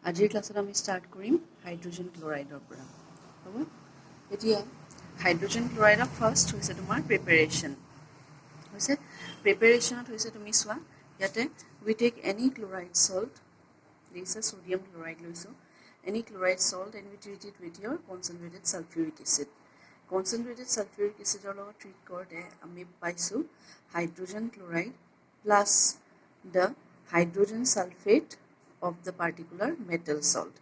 আজিৰ ক্লাছত আমি ষ্টাৰ্ট কৰিম হাইড্ৰোজেন ক্লৰাইডৰ পৰা হ'ব এতিয়া হাইড্ৰোজেন ক্লৰাইডৰ ফাৰ্ষ্ট হৈছে তোমাৰ প্ৰিপাৰেশ্যন হৈছে প্ৰিপাৰেশ্যনত হৈছে তুমি চোৱা ইয়াতে we take any chloride salt দিছে সোডিয়াম ক্লৰাইড লৈছোঁ any chloride salt and we treat it with your concentrated sulphuric acid concentrated sulphuric এচিডৰ লগত ট্ৰিট কৰোঁতে আমি পাইছোঁ hydrogen chloride plus the hydrogen sulfate of the particular metal salt.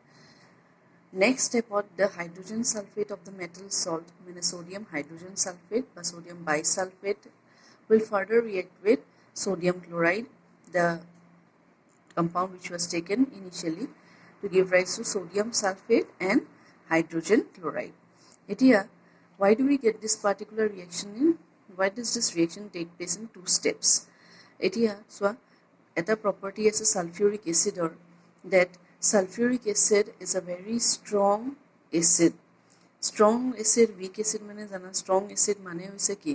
Next step of the hydrogen sulfate of the metal salt, means sodium hydrogen sulfate or sodium bisulfate, will further react with sodium chloride, the compound which was taken initially to give rise to sodium sulfate and hydrogen chloride. Here, why do we get this particular reaction in? Why does this reaction take place in two steps? Here, so এটা property আছে sulfuric acid or that sulfuric acid is a very strong acid. Strong acid, weak acid মানে জানা strong acid মানে হৈছে কি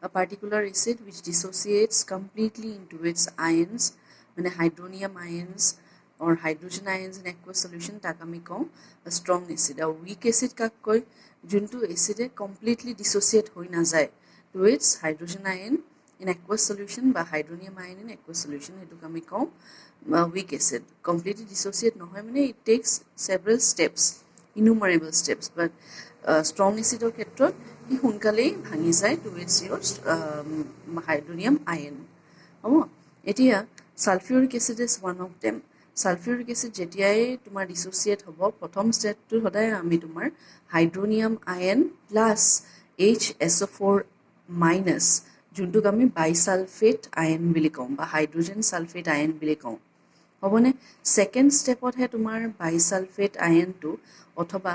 a particular acid which dissociates completely into its ions মানে hydronium ions or hydrogen ions in aqueous solution তাক আমি কওঁ a strong acid. আৰু weak acid কাক কয় যোনটো acid completely dissociate হৈ নাযায় to its hydrogen ion in aqueous solution বা hydronium ion in aqueous solution এটুক আমি কওঁ weak acid. Completely dissociate নহয় মানে it takes several steps, innumerable steps, but strong acid or ক্ষেত্ৰত ই সোনকালেই ভাঙি যায় to its your hydronium ion হ'ব এতিয়া sulfuric acid is one of them. Sulfuric acid যেতিয়াই তোমাৰ dissociate হ'ব প্ৰথম ষ্টেপটো সদায় আমি তোমাৰ hydronium ion plus HSO4 minus যোনটোক আমি বাইসালফেট আয়ন বুলি কওঁ বা হাইড্ৰোজেন সালফেট আয়ন বুলি কওঁ হ'বনে সেকেন্ড ষ্টেপতহে তোমাৰ বাইসালফেট আয়নটো অথবা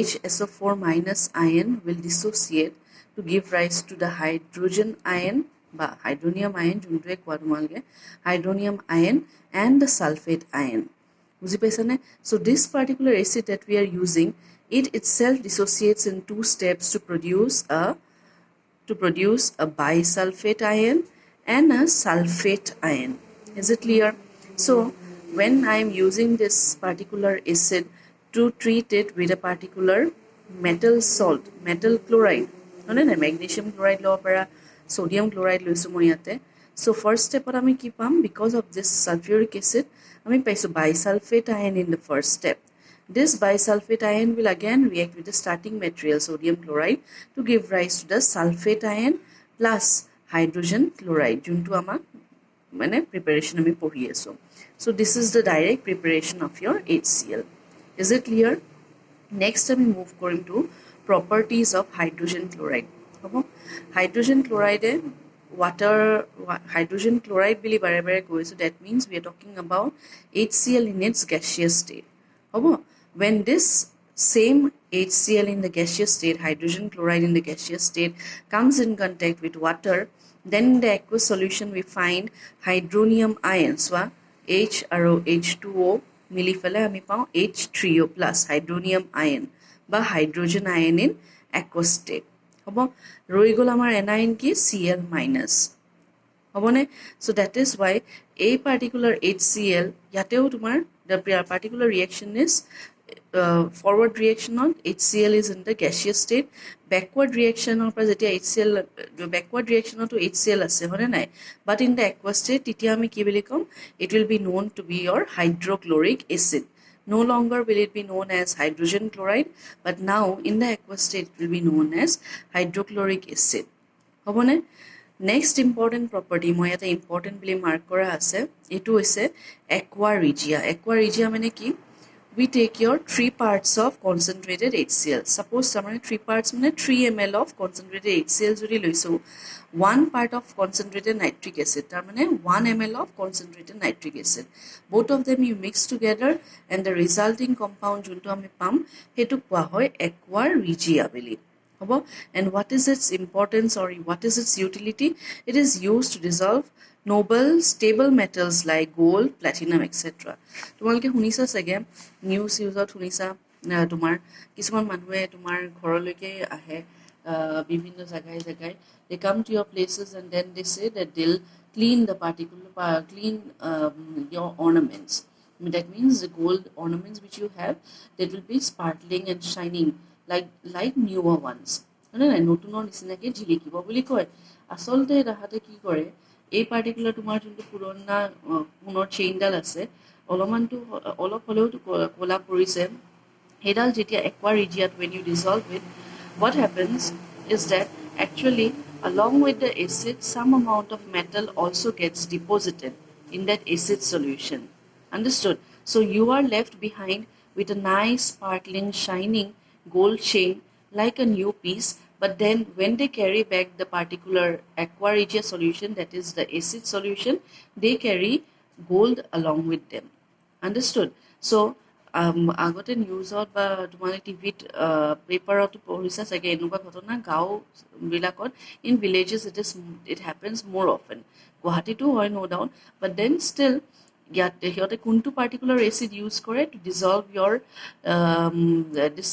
HSO4 minus ion will dissociate to give rise to the hydrogen ion বা hydronium ion যোনটোৱে কোৱা তোমালোকে hydronium ion and the sulfate ion বুজি পাইছানে so this particular acid that we are using it itself dissociates in two steps to produce a bisulfate ion and a sulfate ion. Is it clear? So when I am using this particular acid to treat it with a particular metal salt, metal chloride, magnesium chloride lo para sodium chloride loisu moi yate. So first step ami ki pam because of this sulfuric acid ami paisu bisulfate ion in the first step. This bisulfate ion will again react with the starting material sodium chloride to give rise to the sulfate ion plus hydrogen chloride juntu ama mane preparation ami pori aso. So this is the direct preparation of your HCl. Is it clear? Next we move korim to properties of hydrogen chloride. Hydrogen chloride hydrogen chloride bili bare bare koisu that means we are talking about HCl in its gaseous state. When this same HCl in the gaseous state, hydrogen chloride in the gaseous state comes in contact with water, then in the aqueous solution we find hydronium ions, H arrow H2O, milifele ami pao H3O plus hydronium ion, ba hydrogen ion in aqueous state. Hobo roi gol amar anion ki Cl minus. Hobone so that is why a particular HCl yateo tumar the particular reaction is forward reaction on HCl is in the gaseous state backward reaction or HCl backward reaction to HCl ase hone nai but in the aqueous state titia ami ki boli kom it will be known to be your hydrochloric acid no longer will it be known as hydrogen chloride but now in the aqueous state it will be known as hydrochloric acid hobone next important property moi eta important bili mark kora ase etu hoise aqua regia mane ki we take your 3 parts of concentrated HCl. Suppose samane 3 parts mane 3 ml of concentrated HCl jodi loiso 1 part of concentrated nitric acid tar mane 1 ml of concentrated nitric acid both of them you mix together and the resulting compound junto ami pam hetu kwa hoy aqua regia bili hobo and what is its importance or what is its utility it is used to dissolve noble stable metals like gold platinum etc তোমালকে শুনিছা সগে news ইউজত শুনিছা তোমাৰ কিছুমান মানুহে তোমাৰ ঘৰলৈকে আহে বিভিন্ন জায়গায় they come to your places and then they say that they'll clean the particular clean your ornaments That means the gold ornaments which you have, that will be sparkling and shining like newer ones. হয়নে নাই নতুনৰ নিচিনাকৈ জিলিকিব বুলি কয় আচলতে তাহাঁতে কি কৰে এই পাৰ্টিকুলাৰ তোমাৰ যোনটো পুৰণা সোণৰ চেইনডাল আছে অলপ হ'লেওতো ক'লা পৰিছে সেইডাল যেতিয়া aqua regia when you dissolve it, what happens is that actually along with the acid some amount of metal also gets deposited in that acid solution. Understood? So you are left behind with a nice, sparkling, shining gold chain like a new piece. But then when they carry back the particular aqua regia solution, that is the acid solution, they carry gold along with them. Understood? So আগতে নিউজত বা তোমালোকে টিভিত পেপাৰতো পঢ়িছা চাগে এনেকুৱা ঘটনা গাঁওবিলাকত in villages it happens more often গুৱাহাটীতো হয় no' doubt but then still ইয়াতে সিহঁতে কোনটো পাৰ্টিকুলাৰ এচিড ইউজ কৰে to dissolve your this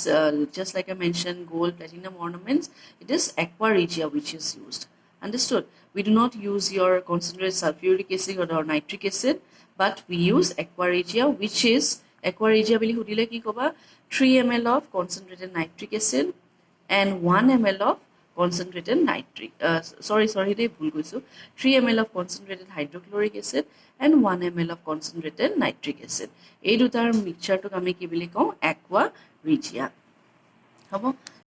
just like I mention gold platinum ornaments it is aqua regia which is used. Understood? We do not use your concentrated sulfuric acid or nitric acid, but we use aqua regia, which is aqua regia বুলি সুধিলে কি ক'বা 3 ml of concentrated nitric acid and 1 ml of concentrated দেই ভুল কৈছোঁ 3 ml of concentrated hydrochloric acid and 1 ml of concentrated nitric acid. এই দুটাৰ মিক্সচাৰটোক আমি কি বুলি কওঁ aqua regia. হ'ব